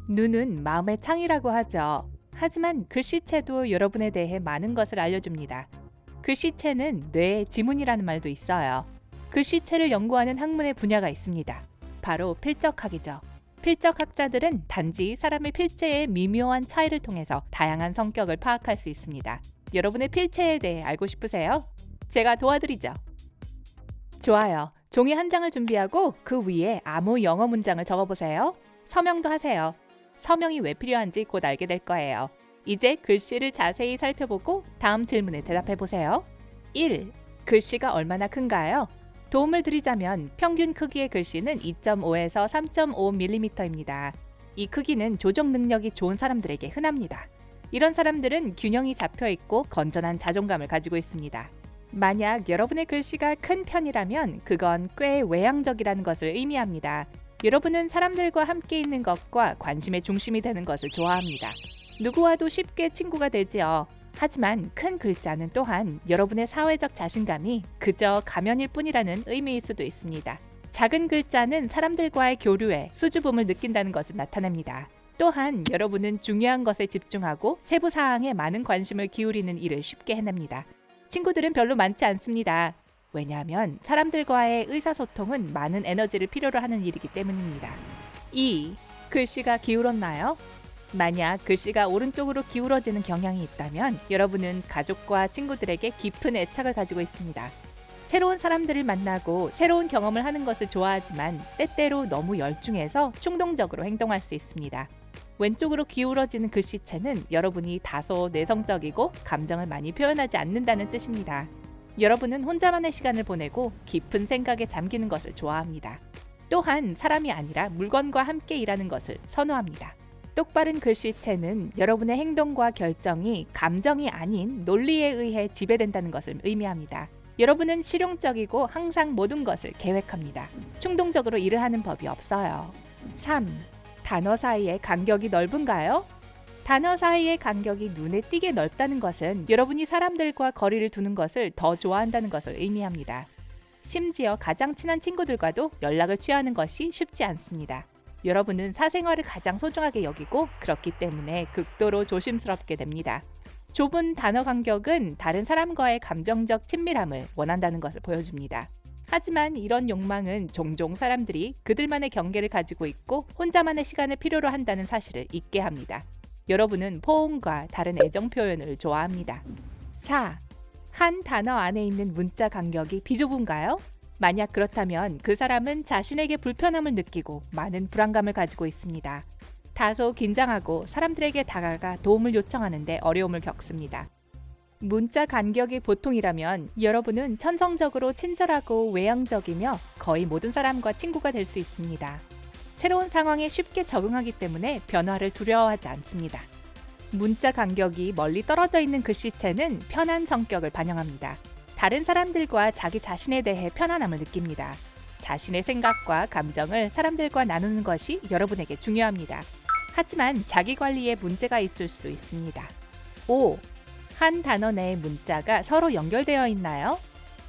눈은 마음의 창이라고 하죠. 하지만 글씨체도 여러분에 대해 많은 것을 알려줍니다. 글씨체는 뇌의 지문이라는 말도 있어요. 글씨체를 연구하는 학문의 분야가 있습니다. 바로 필적학이죠. 필적학자들은 단지 사람의 필체의 미묘한 차이를 통해서 다양한 성격을 파악할 수 있습니다. 여러분의 필체에 대해 알고 싶으세요? 제가 도와드리죠. 좋아요. 종이 한 장을 준비하고 그 위에 아무 영어 문장을 적어보세요. 서명도 하세요. 서명이 왜 필요한지 곧 알게 될 거예요. 이제 글씨를 자세히 살펴보고 다음 질문에 대답해보세요. 1. 글씨가 얼마나 큰가요? 도움을 드리자면 평균 크기의 글씨는 2.5에서 3.5mm입니다. 이 크기는 조정 능력이 좋은 사람들에게 흔합니다. 이런 사람들은 균형이 잡혀 있고 건전한 자존감을 가지고 있습니다. 만약 여러분의 글씨가 큰 편이라면 그건 꽤 외향적이라는 것을 의미합니다. 여러분은 사람들과 함께 있는 것과 관심의 중심이 되는 것을 좋아합니다. 누구와도 쉽게 친구가 되지요. 하지만 큰 글자는 또한 여러분의 사회적 자신감이 그저 가면일 뿐이라는 의미일 수도 있습니다. 작은 글자는 사람들과의 교류에 수줍음을 느낀다는 것을 나타냅니다. 또한 여러분은 중요한 것에 집중하고 세부 사항에 많은 관심을 기울이는 일을 쉽게 해냅니다. 친구들은 별로 많지 않습니다. 왜냐하면 사람들과의 의사소통은 많은 에너지를 필요로 하는 일이기 때문입니다. 2. 글씨가 기울었나요? 만약 글씨가 오른쪽으로 기울어지는 경향이 있다면 여러분은 가족과 친구들에게 깊은 애착을 가지고 있습니다. 새로운 사람들을 만나고 새로운 경험을 하는 것을 좋아하지만 때때로 너무 열중해서 충동적으로 행동할 수 있습니다. 왼쪽으로 기울어지는 글씨체는 여러분이 다소 내성적이고 감정을 많이 표현하지 않는다는 뜻입니다. 여러분은 혼자만의 시간을 보내고 깊은 생각에 잠기는 것을 좋아합니다. 또한 사람이 아니라 물건과 함께 일하는 것을 선호합니다. 똑바른 글씨체는 여러분의 행동과 결정이 감정이 아닌 논리에 의해 지배된다는 것을 의미합니다. 여러분은 실용적이고 항상 모든 것을 계획합니다. 충동적으로 일을 하는 법이 없어요. 3. 단어 사이의 간격이 넓은가요? 단어 사이의 간격이 눈에 띄게 넓다는 것은 여러분이 사람들과 거리를 두는 것을 더 좋아한다는 것을 의미합니다. 심지어 가장 친한 친구들과도 연락을 취하는 것이 쉽지 않습니다. 여러분은 사생활을 가장 소중하게 여기고 그렇기 때문에 극도로 조심스럽게 됩니다. 좁은 단어 간격은 다른 사람과의 감정적 친밀함을 원한다는 것을 보여줍니다. 하지만 이런 욕망은 종종 사람들이 그들만의 경계를 가지고 있고 혼자만의 시간을 필요로 한다는 사실을 잊게 합니다. 여러분은 포옹과 다른 애정 표현을 좋아합니다. 4. 한 단어 안에 있는 문자 간격이 비좁은가요? 만약 그렇다면 그 사람은 자신에게 불편함을 느끼고 많은 불안감을 가지고 있습니다. 다소 긴장하고 사람들에게 다가가 도움을 요청하는데 어려움을 겪습니다. 문자 간격이 보통이라면 여러분은 천성적으로 친절하고 외향적이며 거의 모든 사람과 친구가 될 수 있습니다. 새로운 상황에 쉽게 적응하기 때문에 변화를 두려워하지 않습니다. 문자 간격이 멀리 떨어져 있는 글씨체는 편한 성격을 반영합니다. 다른 사람들과 자기 자신에 대해 편안함을 느낍니다. 자신의 생각과 감정을 사람들과 나누는 것이 여러분에게 중요합니다. 하지만 자기 관리에 문제가 있을 수 있습니다. 5. 한 단어 내의 문자가 서로 연결되어 있나요?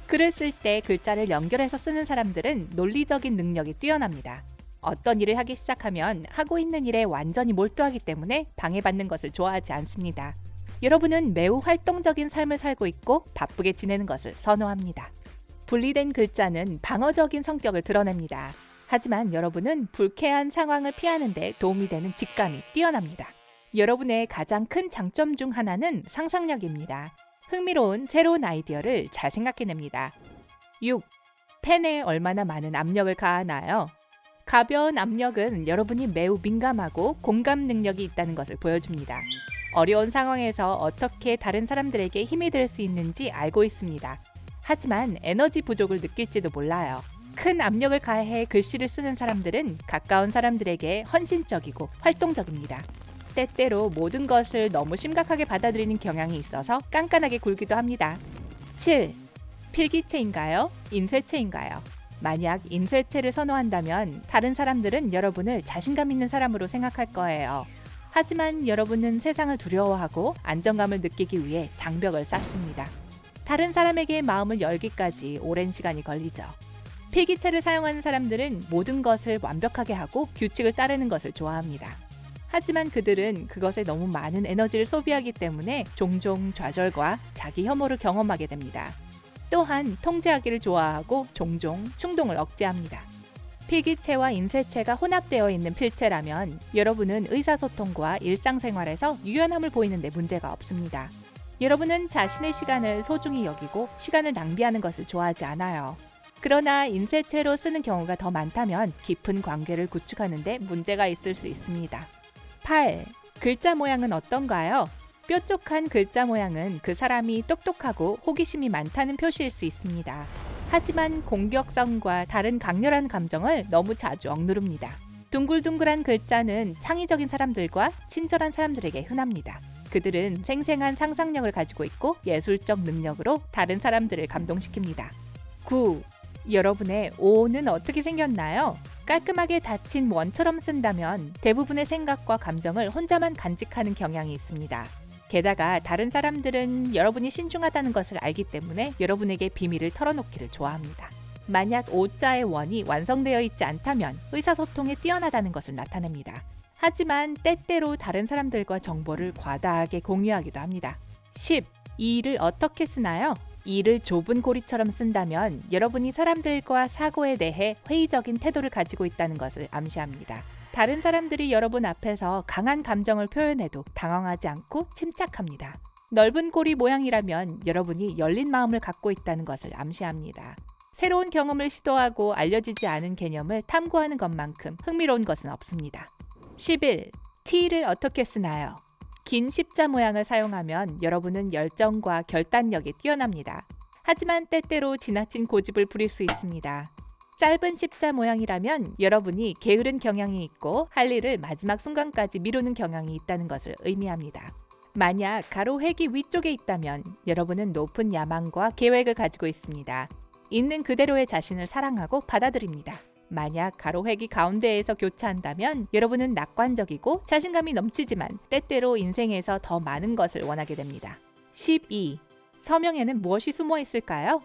글을 쓸 때 글자를 연결해서 쓰는 사람들은 논리적인 능력이 뛰어납니다. 어떤 일을 하기 시작하면 하고 있는 일에 완전히 몰두하기 때문에 방해받는 것을 좋아하지 않습니다. 여러분은 매우 활동적인 삶을 살고 있고 바쁘게 지내는 것을 선호합니다. 분리된 글자는 방어적인 성격을 드러냅니다. 하지만 여러분은 불쾌한 상황을 피하는 데 도움이 되는 직감이 뛰어납니다. 여러분의 가장 큰 장점 중 하나는 상상력입니다. 흥미로운 새로운 아이디어를 잘 생각해냅니다. 6. 펜에 얼마나 많은 압력을 가하나요? 가벼운 압력은 여러분이 매우 민감하고 공감 능력이 있다는 것을 보여줍니다. 어려운 상황에서 어떻게 다른 사람들에게 힘이 될 수 있는지 알고 있습니다. 하지만 에너지 부족을 느낄지도 몰라요. 큰 압력을 가해 글씨를 쓰는 사람들은 가까운 사람들에게 헌신적이고 활동적입니다. 때때로 모든 것을 너무 심각하게 받아들이는 경향이 있어서 깐깐하게 굴기도 합니다. 7. 필기체인가요? 인쇄체인가요? 만약 인쇄체를 선호한다면 다른 사람들은 여러분을 자신감 있는 사람으로 생각할 거예요. 하지만 여러분은 세상을 두려워하고 안정감을 느끼기 위해 장벽을 쌓습니다. 다른 사람에게 마음을 열기까지 오랜 시간이 걸리죠. 필기체를 사용하는 사람들은 모든 것을 완벽하게 하고 규칙을 따르는 것을 좋아합니다. 하지만 그들은 그것에 너무 많은 에너지를 소비하기 때문에 종종 좌절과 자기 혐오를 경험하게 됩니다. 또한 통제하기를 좋아하고 종종 충동을 억제합니다. 필기체와 인쇄체가 혼합되어 있는 필체라면 여러분은 의사소통과 일상생활에서 유연함을 보이는 데 문제가 없습니다. 여러분은 자신의 시간을 소중히 여기고 시간을 낭비하는 것을 좋아하지 않아요. 그러나 인쇄체로 쓰는 경우가 더 많다면 깊은 관계를 구축하는 데 문제가 있을 수 있습니다. 8. 글자 모양은 어떤가요? 뾰족한 글자 모양은 그 사람이 똑똑하고 호기심이 많다는 표시일 수 있습니다. 하지만 공격성과 다른 강렬한 감정을 너무 자주 억누릅니다. 둥글둥글한 글자는 창의적인 사람들과 친절한 사람들에게 흔합니다. 그들은 생생한 상상력을 가지고 있고 예술적 능력으로 다른 사람들을 감동시킵니다. 9. 여러분의 O는 어떻게 생겼나요? 깔끔하게 닫힌 원처럼 쓴다면 대부분의 생각과 감정을 혼자만 간직하는 경향이 있습니다. 게다가 다른 사람들은 여러분이 신중하다는 것을 알기 때문에 여러분에게 비밀을 털어놓기를 좋아합니다. 만약 O자의 원이 완성되어 있지 않다면 의사소통에 뛰어나다는 것을 나타냅니다. 하지만 때때로 다른 사람들과 정보를 과다하게 공유하기도 합니다. 10. 이 일을 어떻게 쓰나요? 이를 좁은 고리처럼 쓴다면 여러분이 사람들과 사고에 대해 회의적인 태도를 가지고 있다는 것을 암시합니다. 다른 사람들이 여러분 앞에서 강한 감정을 표현해도 당황하지 않고 침착합니다. 넓은 고리 모양이라면 여러분이 열린 마음을 갖고 있다는 것을 암시합니다. 새로운 경험을 시도하고 알려지지 않은 개념을 탐구하는 것만큼 흥미로운 것은 없습니다. 11. T를 어떻게 쓰나요? 긴 십자 모양을 사용하면 여러분은 열정과 결단력이 뛰어납니다. 하지만 때때로 지나친 고집을 부릴 수 있습니다. 짧은 십자 모양이라면 여러분이 게으른 경향이 있고 할 일을 마지막 순간까지 미루는 경향이 있다는 것을 의미합니다. 만약 가로 획이 위쪽에 있다면 여러분은 높은 야망과 계획을 가지고 있습니다. 있는 그대로의 자신을 사랑하고 받아들입니다. 만약 가로 획이 가운데에서 교차한다면 여러분은 낙관적이고 자신감이 넘치지만 때때로 인생에서 더 많은 것을 원하게 됩니다. 12. 서명에는 무엇이 숨어 있을까요?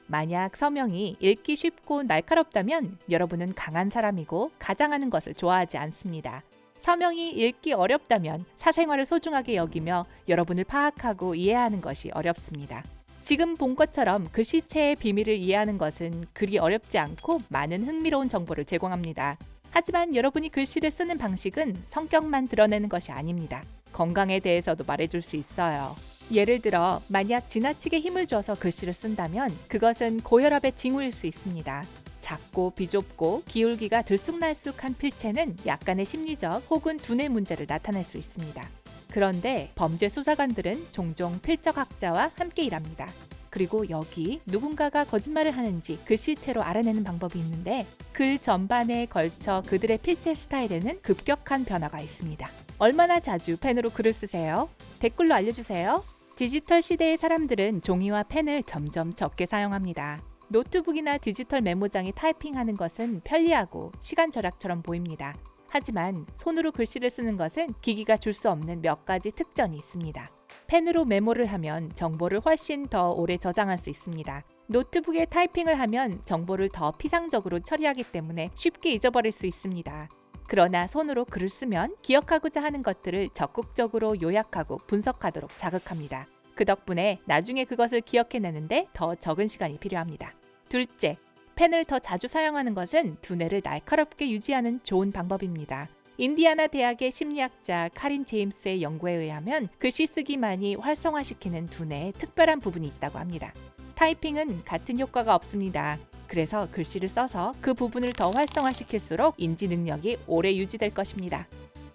만약 서명이 읽기 쉽고 날카롭다면 여러분은 강한 사람이고 가장하는 것을 좋아하지 않습니다. 서명이 읽기 어렵다면 사생활을 소중하게 여기며 여러분을 파악하고 이해하는 것이 어렵습니다. 지금 본 것처럼 글씨체의 비밀을 이해하는 것은 그리 어렵지 않고 많은 흥미로운 정보를 제공합니다. 하지만 여러분이 글씨를 쓰는 방식은 성격만 드러내는 것이 아닙니다. 건강에 대해서도 말해줄 수 있어요. 예를 들어 만약 지나치게 힘을 줘서 글씨를 쓴다면 그것은 고혈압의 징후일 수 있습니다. 작고 비좁고 기울기가 들쑥날쑥한 필체는 약간의 심리적 혹은 두뇌 문제를 나타낼 수 있습니다. 그런데 범죄 수사관들은 종종 필적학자와 함께 일합니다. 그리고 여기 누군가가 거짓말을 하는지 글씨체로 알아내는 방법이 있는데 글 전반에 걸쳐 그들의 필체 스타일에는 급격한 변화가 있습니다. 얼마나 자주 펜으로 글을 쓰세요? 댓글로 알려주세요. 디지털 시대의 사람들은 종이와 펜을 점점 적게 사용합니다. 노트북이나 디지털 메모장에 타이핑하는 것은 편리하고 시간 절약처럼 보입니다. 하지만 손으로 글씨를 쓰는 것은 기기가 줄 수 없는 몇 가지 특전이 있습니다. 펜으로 메모를 하면 정보를 훨씬 더 오래 저장할 수 있습니다. 노트북에 타이핑을 하면 정보를 더 피상적으로 처리하기 때문에 쉽게 잊어버릴 수 있습니다. 그러나 손으로 글을 쓰면 기억하고자 하는 것들을 적극적으로 요약하고 분석하도록 자극합니다. 그 덕분에 나중에 그것을 기억해내는데 더 적은 시간이 필요합니다. 둘째, 펜을 더 자주 사용하는 것은 두뇌를 날카롭게 유지하는 좋은 방법입니다. 인디아나 대학의 심리학자 카린 제임스의 연구에 의하면 글씨 쓰기만이 활성화시키는 두뇌에 특별한 부분이 있다고 합니다. 타이핑은 같은 효과가 없습니다. 그래서 글씨를 써서 그 부분을 더 활성화시킬수록 인지 능력이 오래 유지될 것입니다.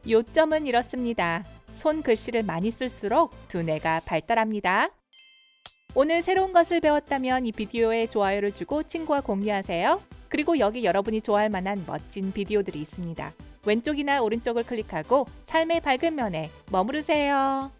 요점은 이렇습니다. 손 글씨를 많이 쓸수록 두뇌가 발달합니다. 오늘 새로운 것을 배웠다면 이 비디오에 좋아요를 주고 친구와 공유하세요. 그리고 여기 여러분이 좋아할 만한 멋진 비디오들이 있습니다. 왼쪽이나 오른쪽을 클릭하고 삶의 밝은 면에 머무르세요.